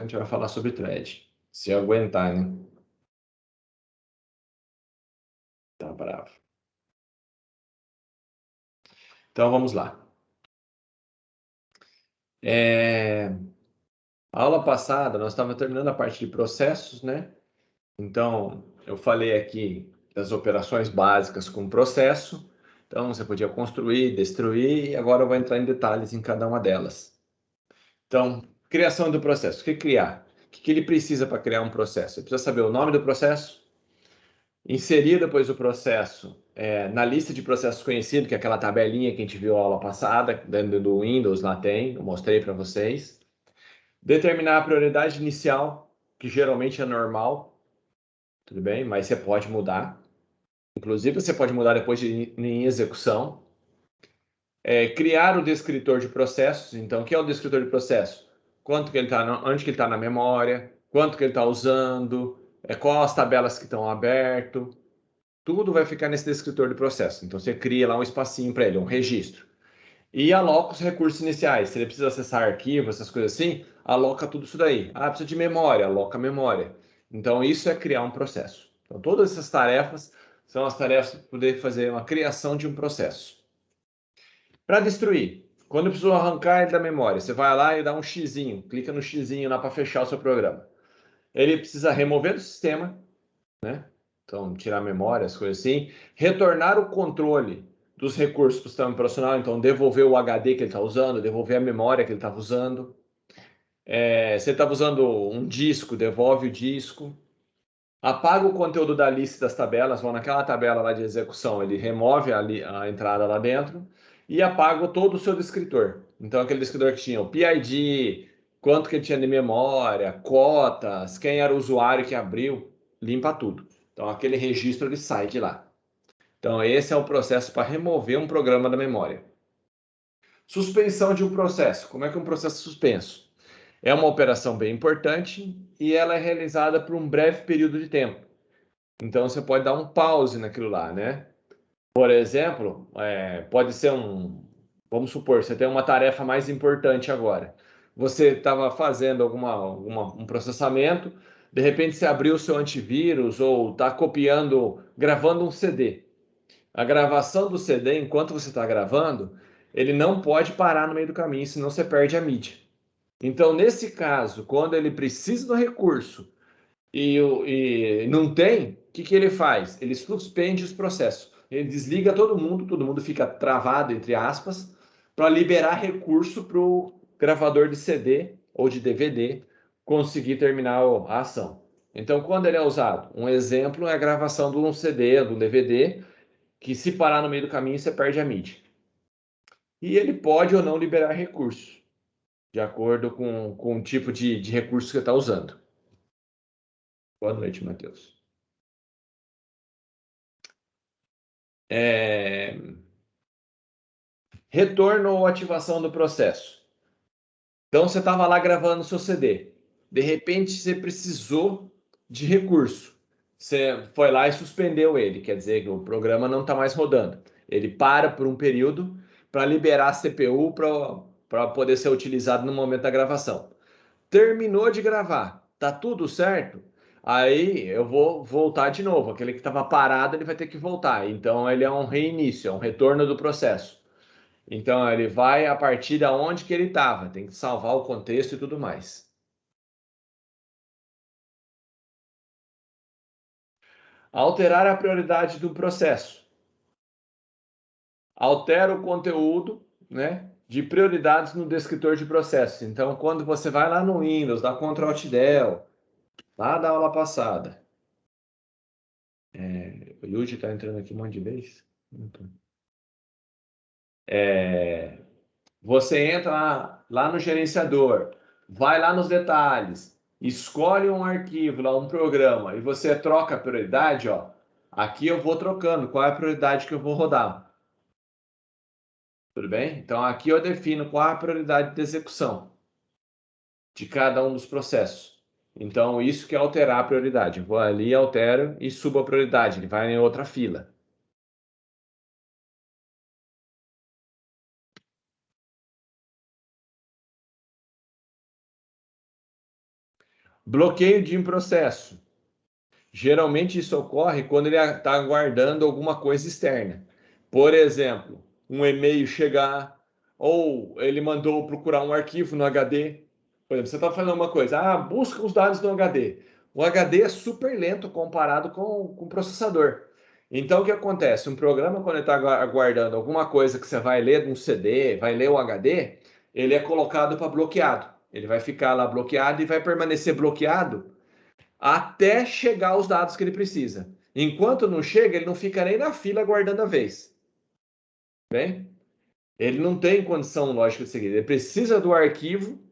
a gente vai falar sobre thread. Se aguentar, né? Tá bravo. Então, vamos lá. A aula passada, nós estávamos terminando a parte de processos, né? Então, eu falei aqui das operações básicas com processo. Então, você podia construir, destruir, e agora eu vou entrar em detalhes em cada uma delas. Então, criação do processo. O que criar? O que ele precisa para criar um processo? Ele precisa saber o nome do processo, inserir depois o processo na lista de processos conhecidos, que é aquela tabelinha que a gente viu na aula passada, dentro do Windows lá tem, eu mostrei para vocês. Determinar a prioridade inicial, que geralmente é normal, tudo bem? Mas você pode mudar. Inclusive, você pode mudar depois em execução. Criar o descritor de processos. Então, o que é o descritor de processo? Quanto que ele está, onde que ele está na memória, quanto que ele está usando, qual as tabelas que estão abertas. Tudo vai ficar nesse descritor de processo. Então, você cria lá um espacinho para ele, um registro. E aloca os recursos iniciais. Se ele precisa acessar arquivos, essas coisas assim, aloca tudo isso daí. Ah, precisa de memória, aloca memória. Então, isso é criar um processo. Então, todas essas tarefas são as tarefas para poder fazer uma criação de um processo. Para destruir, quando precisou arrancar ele da memória, você vai lá e dá um xizinho, clica no xizinho lá para fechar o seu programa. Ele precisa remover do sistema, né? Então, tirar a memória, as coisas assim. Retornar o controle dos recursos para o sistema operacional, então devolver o HD que ele está usando, devolver a memória que ele estava usando. Se ele estava usando um disco, devolve o disco. Apaga o conteúdo da lista das tabelas, vão naquela tabela lá de execução, ele remove a entrada lá dentro e apaga todo o seu descritor. Então, aquele descritor que tinha o PID, quanto que ele tinha de memória, cotas, quem era o usuário que abriu, limpa tudo. Então, aquele registro ele sai de lá. Então, esse é o processo para remover um programa da memória. Suspensão de um processo. Como é que um processo é suspenso? É uma operação bem importante e ela é realizada por um breve período de tempo. Então, você pode dar um pause naquilo lá, né? Por exemplo, pode ser vamos supor, você tem uma tarefa mais importante agora. Você estava fazendo um processamento, de repente você abriu o seu antivírus ou está gravando um CD. A gravação do CD, enquanto você está gravando, ele não pode parar no meio do caminho, senão você perde a mídia. Então, nesse caso, quando ele precisa do recurso e não tem, o que ele faz? Ele suspende os processos. Ele desliga todo mundo fica travado, entre aspas, para liberar recurso para o gravador de CD ou de DVD conseguir terminar a ação. Então, quando ele é usado? Um exemplo é a gravação de um CD, de um DVD, que se parar no meio do caminho, você perde a mídia. E ele pode ou não liberar recurso, de acordo com o tipo de recurso que você está usando. Boa noite, Matheus. Retorno ou ativação do processo. Então, você estava lá gravando o seu CD. De repente, você precisou de recurso. Você foi lá e suspendeu ele. Quer dizer que o programa não está mais rodando. Ele para por um período para liberar a CPU para poder ser utilizado no momento da gravação. Terminou de gravar. Tá tudo certo? Aí eu vou voltar de novo. Aquele que estava parado, ele vai ter que voltar. Então, ele é um reinício, é um retorno do processo. Então, ele vai a partir da onde que ele estava. Tem que salvar o contexto e tudo mais. Alterar a prioridade do processo. Altera o conteúdo, né, de prioridades no descritor de processos. Então, quando você vai lá no Windows, dá Ctrl Alt Del, lá da aula passada. O Yuji está entrando aqui um monte de vez. Você entra lá no gerenciador, vai lá nos detalhes, escolhe um arquivo, lá um programa, e você troca a prioridade, ó. Aqui eu vou trocando qual é a prioridade que eu vou rodar. Tudo bem? Então aqui eu defino qual é a prioridade de execução de cada um dos processos. Então isso que é alterar a prioridade. Eu vou ali, altero e subo a prioridade, ele vai em outra fila. Bloqueio de processo. Geralmente isso ocorre quando ele está aguardando alguma coisa externa. Por exemplo, um e-mail chegar, ou ele mandou procurar um arquivo no HD. Por exemplo, você está falando uma coisa, busca os dados no HD. O HD é super lento comparado com o processador. Então, o que acontece? Um programa, quando ele está aguardando alguma coisa que você vai ler num CD, vai ler o HD, ele é colocado para bloqueado. Ele vai ficar lá bloqueado e vai permanecer bloqueado até chegar os dados que ele precisa. Enquanto não chega, ele não fica nem na fila aguardando a vez. Bem? Ele não tem condição lógica de seguir. Ele precisa do arquivo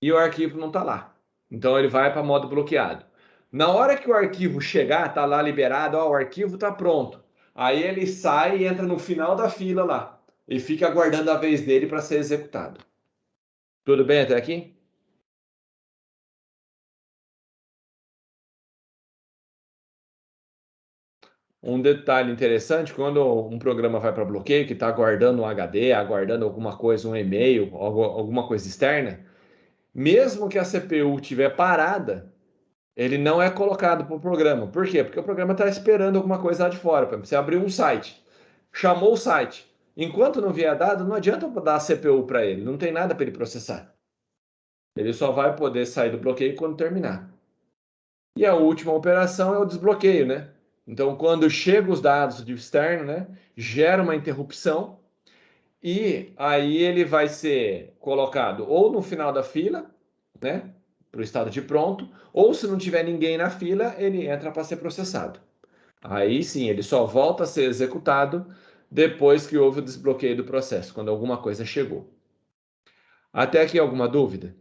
e o arquivo não está lá. Então ele vai para modo bloqueado. Na hora que o arquivo chegar, está lá liberado, o arquivo está pronto. Aí ele sai e entra no final da fila lá e fica aguardando a vez dele para ser executado. Tudo bem até aqui? Um detalhe interessante, quando um programa vai para bloqueio, que está aguardando um HD, aguardando alguma coisa, um e-mail, alguma coisa externa, mesmo que a CPU estiver parada, ele não é colocado para o programa. Por quê? Porque o programa está esperando alguma coisa lá de fora. Por exemplo, você abriu um site, chamou o site. Enquanto não vier dado, não adianta dar a CPU para ele, não tem nada para ele processar. Ele só vai poder sair do bloqueio quando terminar. E a última operação é o desbloqueio, né? Então, quando chegam os dados de externo, né, gera uma interrupção e aí ele vai ser colocado ou no final da fila, né, para o estado de pronto, ou se não tiver ninguém na fila, ele entra para ser processado. Aí sim, ele só volta a ser executado depois que houve o desbloqueio do processo, quando alguma coisa chegou. Até aqui alguma dúvida?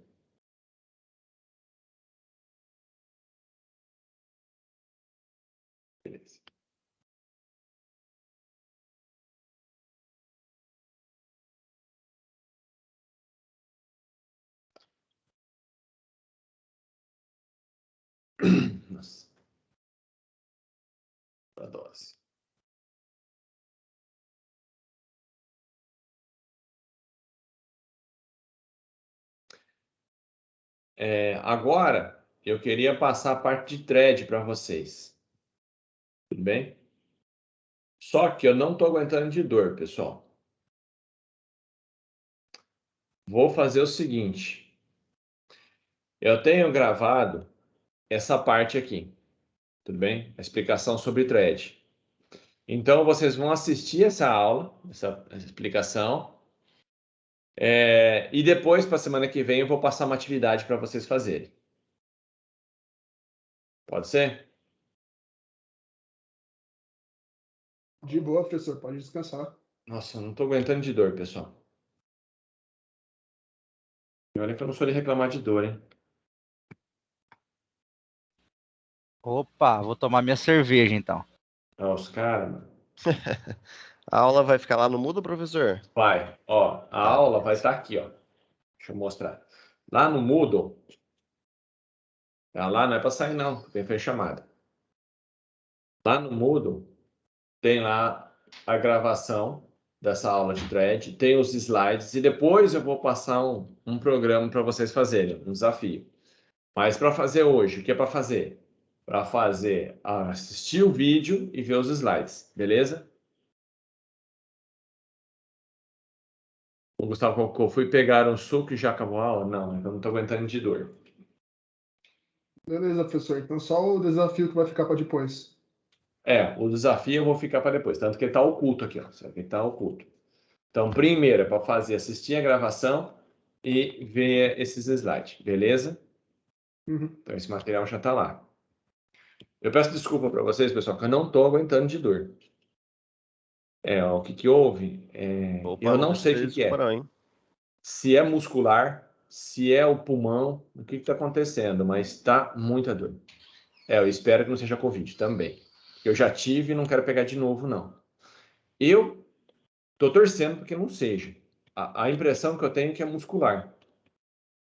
Beleza. Nossa, a dose. Agora, eu queria passar a parte de thread para vocês. Tudo bem? Só que eu não estou aguentando de dor, pessoal. Vou fazer o seguinte. Eu tenho gravado essa parte aqui. Tudo bem? A explicação sobre thread. Então, vocês vão assistir essa aula, essa explicação. E depois, para a semana que vem, eu vou passar uma atividade para vocês fazerem. Pode ser? De boa, professor, pode descansar. Nossa, eu não estou aguentando de dor, pessoal. E olha que eu não sou de reclamar de dor, hein? Opa, vou tomar minha cerveja então. Os caras, mano. A aula vai ficar lá no mudo, professor? Vai, ó, a aula vai estar aqui, ó. Deixa eu mostrar. Lá no Moodle, lá não é para sair não, tem foi chamada. Lá no Moodle tem lá a gravação dessa aula de thread, tem os slides e depois eu vou passar um programa para vocês fazerem, um desafio. Mas para fazer hoje, o que é para fazer? Para fazer, assistir o vídeo e ver os slides, beleza? O Gustavo colocou, fui pegar um suco e já acabou a aula? Não, eu não estou aguentando de dor. Beleza, professor. Então só o desafio que vai ficar para depois. O desafio eu vou ficar para depois, tanto que ele está oculto aqui, ó. Ele está oculto. Então, primeiro é para fazer, assistir a gravação e ver esses slides, beleza? Uhum. Então, esse material já está lá. Eu peço desculpa para vocês, pessoal, que eu não estou aguentando de dor. O que que houve? Opa, Eu não não sei o precisa que que é. desculpa não, hein? Se é muscular, se é o pulmão, o que está acontecendo, mas está muita dor. Eu espero que não seja Covid também. Eu já tive e não quero pegar de novo, não. Eu estou torcendo porque não seja. A impressão que eu tenho é que é muscular.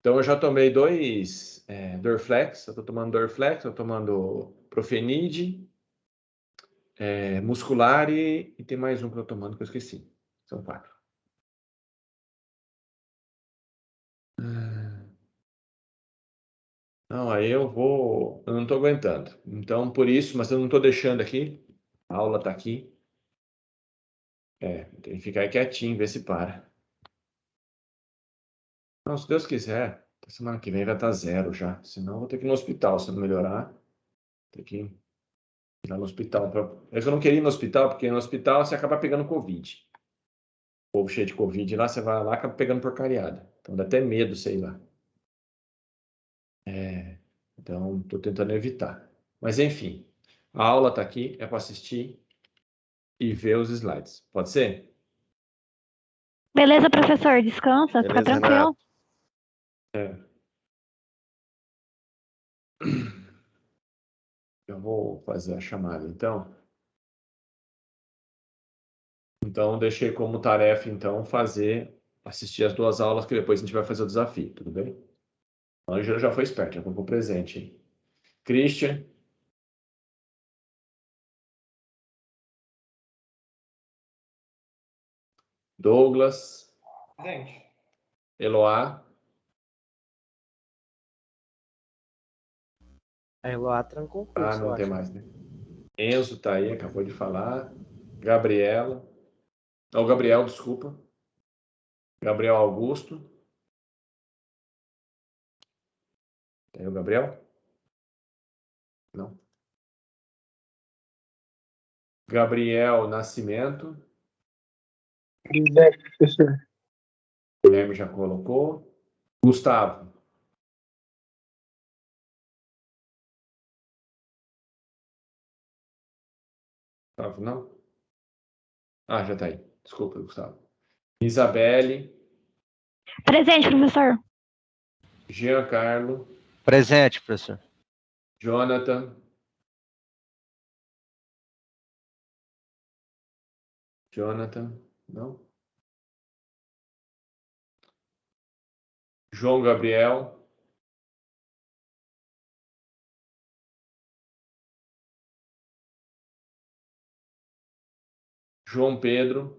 Então, eu já tomei 2 Dorflex. Eu estou tomando Dorflex, estou tomando Profenid, muscular e tem mais um que eu estou tomando que eu esqueci. São 4. Não, aí eu não estou aguentando. Então, por isso, mas eu não estou deixando aqui. A aula está aqui. Tem que ficar aí quietinho, ver se para. Não, se Deus quiser, semana que vem vai estar zero já. Senão eu vou ter que ir no hospital, se não melhorar. Tem que ir lá no hospital. É que eu não queria ir no hospital, porque no hospital você acaba pegando Covid. O povo cheio de Covid lá, você vai lá e acaba pegando porcariada. Então dá até medo, sei lá. Então, estou tentando evitar. Mas, enfim, a aula está aqui, é para assistir e ver os slides. Pode ser? Beleza, professor, descansa, fica Beleza, tranquilo. Renato. Eu vou fazer a chamada, então. Então, deixei como tarefa, então, assistir as 2 aulas, que depois a gente vai fazer o desafio, tudo bem? A Ângela já foi esperta, já colocou presente, hein? Christian. Douglas. Presente. Eloá. A Eloá trancou o curso, eu Não tem acho. mais, né? Enzo tá aí, acabou de falar. Gabriela. Não, Gabriel, desculpa. Gabriel Augusto. Tem o Gabriel? Não. Gabriel Nascimento. Presente, professor. Guilherme já colocou. Gustavo. Gustavo, não? Já tá aí. Desculpa, Gustavo. Isabelle. Presente, professor. Giancarlo. Presente, professor. Jonathan. Jonathan, não? João Gabriel. João Pedro.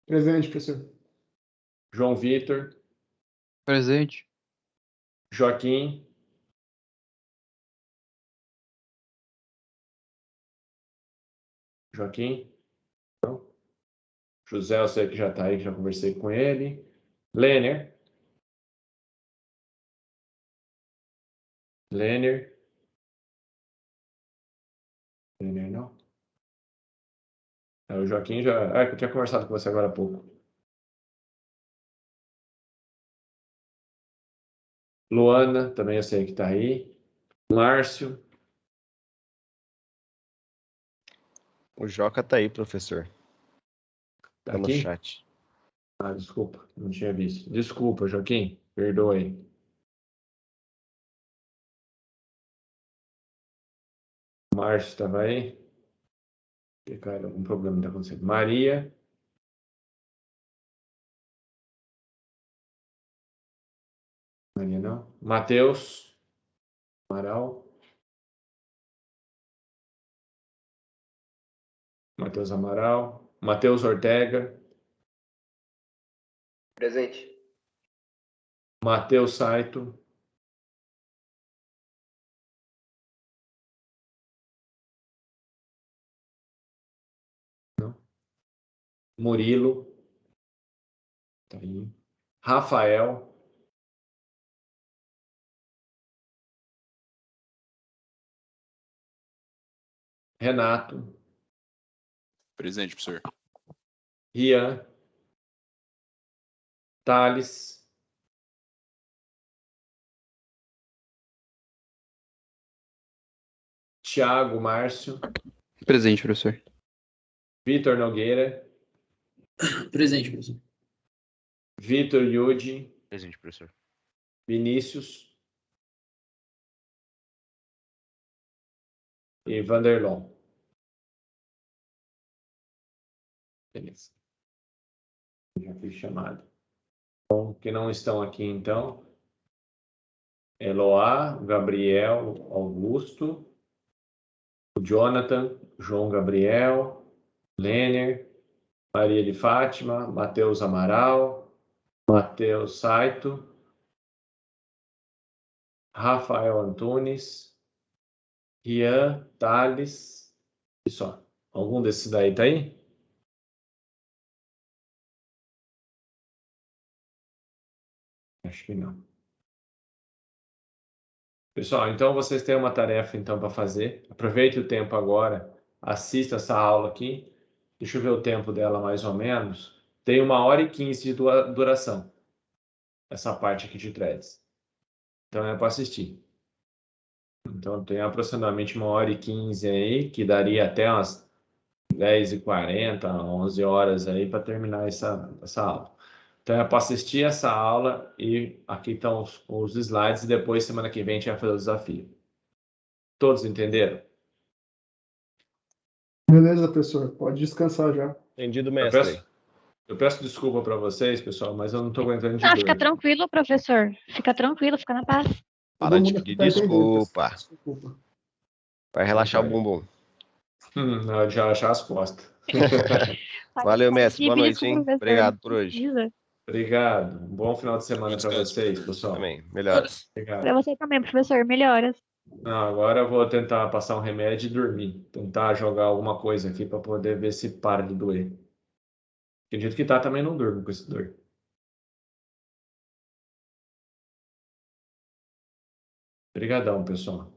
Presente, professor. João Vitor. Presente. Joaquim. Joaquim. Não. José, eu sei que já está aí, que já conversei com ele. Lêner. Lêner. Lêner, não. O Joaquim já... que eu tinha conversado com você agora há pouco. Luana, também eu sei que está aí. Márcio. O Joca tá aí, professor. Tá Tá no aqui? chat. Desculpa, não tinha visto. Desculpa, Joaquim. Perdoe. Márcio estava aí? Cara, algum problema está acontecendo. Maria. Maria não. Matheus. Amaral. Matheus Amaral. Matheus Ortega. Presente. Matheus Saito. Não. Murilo. Tá aí. Rafael. Renato. Presente, professor. Rian. Thales. Thiago Márcio. Presente, professor. Vitor Nogueira. Presente, professor. Vitor Yudi. Presente, professor. Vinícius. E Vanderlon. Beleza. Já fiz chamada. Bom, que não estão aqui, então. Eloá, Gabriel, Augusto, o Jonathan, João Gabriel, Lêner, Maria de Fátima, Matheus Amaral, Matheus Saito, Rafael Antunes, Rian, Thales e só. Algum desses daí tá aí? Acho que não. Pessoal, então vocês têm uma tarefa então para fazer. Aproveite o tempo agora, assista essa aula aqui. Deixa eu ver o tempo dela mais ou menos. Tem 1h15 de duração. Essa parte aqui de threads. Então é para assistir. Então tem aproximadamente 1h15 aí, que daria até umas 10h40, 11 horas aí para terminar essa aula. Então é para assistir essa aula e aqui estão os slides e depois semana que vem a gente vai fazer o desafio. Todos entenderam? Beleza, professor. Pode descansar já. Entendido, mestre. Eu peço desculpa para vocês, pessoal, mas eu não estou aguentando de Não, dor. fica tranquilo, professor. Fica tranquilo, fica na paz. Para Todo de mundo pedir tá entendendo, desculpa. pessoal. Desculpa. Vai relaxar o bumbum. Não, de relaxar as costas. Valeu, mestre. Boa noite, hein? Professor. Obrigado por hoje. Precisa. Obrigado. Um bom final de semana Bom para descanso. vocês, pessoal. Também. Melhoras. Obrigado. Pra você também, professor. Melhoras. Não, agora eu vou tentar passar um remédio e dormir. Tentar jogar alguma coisa aqui para poder ver se para de doer. Acredito que tá, também não durmo com esse dor. Obrigadão, pessoal.